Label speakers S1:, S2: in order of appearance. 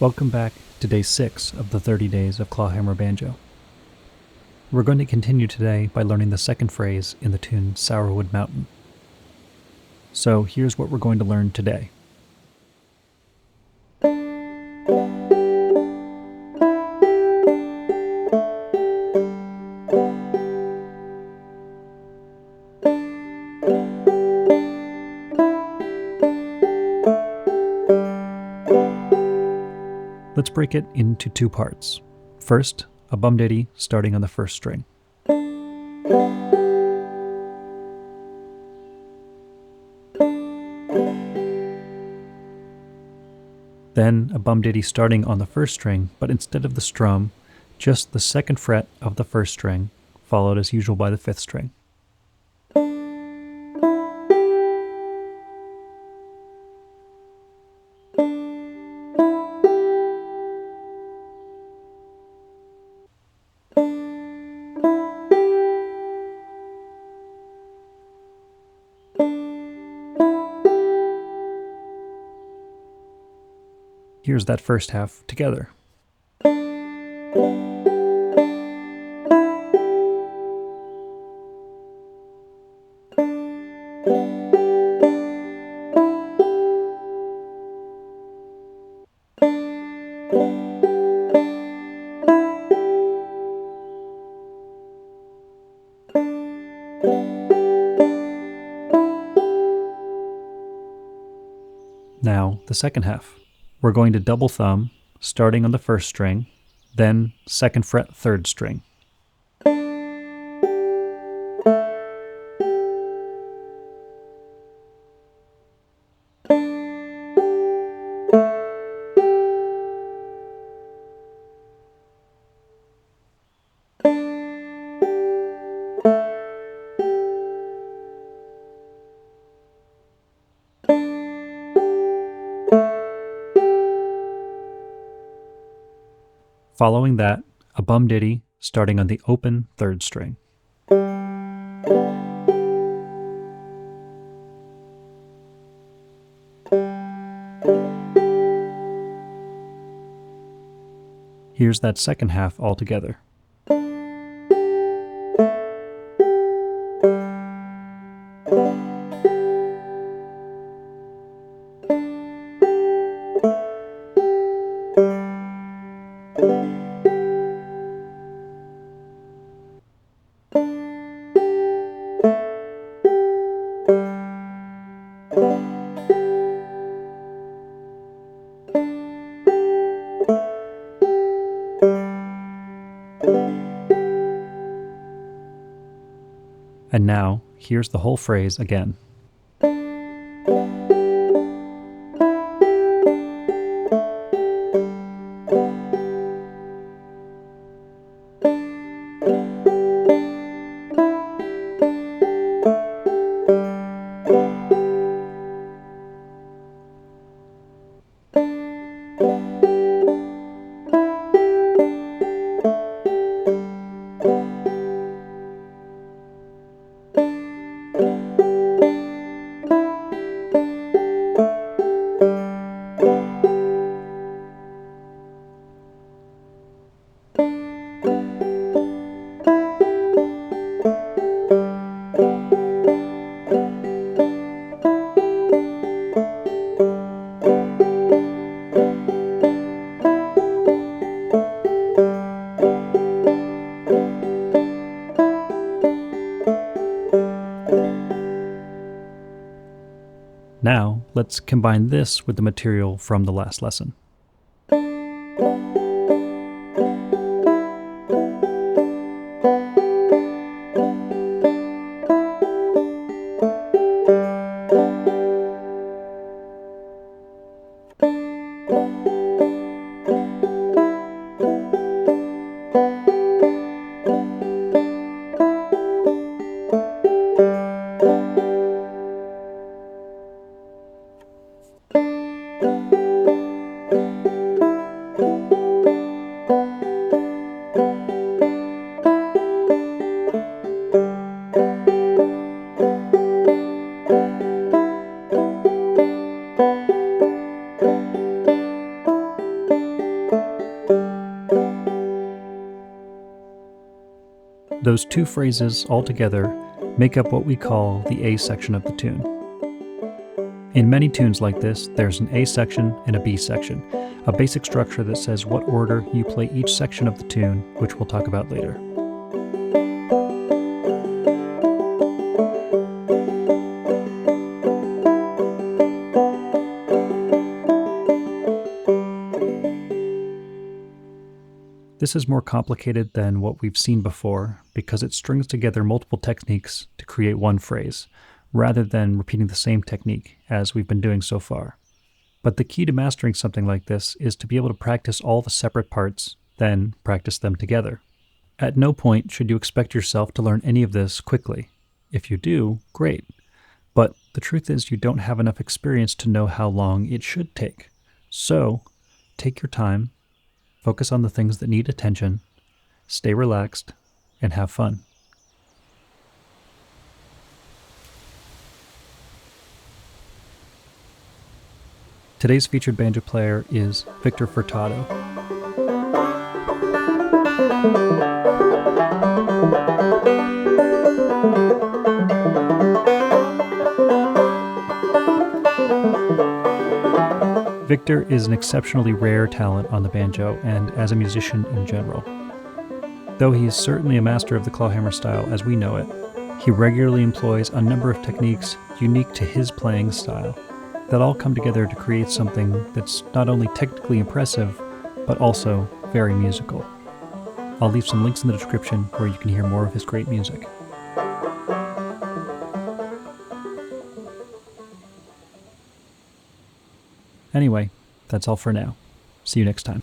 S1: Welcome back to day 6 of the 30 days of Clawhammer Banjo. We're going to continue today by learning the second phrase in the tune Sourwood Mountain. So here's what we're going to learn today. Let's break it into two parts. First, a bum-diddy starting on the first string. Then a bum-diddy starting on the first string, but instead of the strum, just the second fret of the first string, followed as usual by the fifth string. Here's that first half together. Now, the second half. We're going to double thumb, starting on the first string, then second fret, third string. Following that, a bum-diddy starting on the open third string. Here's that second half all together. And now, here's the whole phrase again. Now, let's combine this with the material from the last lesson. Those two phrases all together make up what we call the A section of the tune. In many tunes like this, there's an A section and a B section, a basic structure that says what order you play each section of the tune, which we'll talk about later. This is more complicated than what we've seen before because it strings together multiple techniques to create one phrase, rather than repeating the same technique as we've been doing so far. But the key to mastering something like this is to be able to practice all the separate parts, then practice them together. At no point should you expect yourself to learn any of this quickly. If you do, great. But the truth is you don't have enough experience to know how long it should take. So, take your time, focus on the things that need attention, stay relaxed, and have fun. Today's featured banjo player is Victor Furtado. Victor is an exceptionally rare talent on the banjo and as a musician in general. Though he is certainly a master of the clawhammer style as we know it, he regularly employs a number of techniques unique to his playing style that all come together to create something that's not only technically impressive, but also very musical. I'll leave some links in the description where you can hear more of his great music. Anyway, that's all for now. See you next time.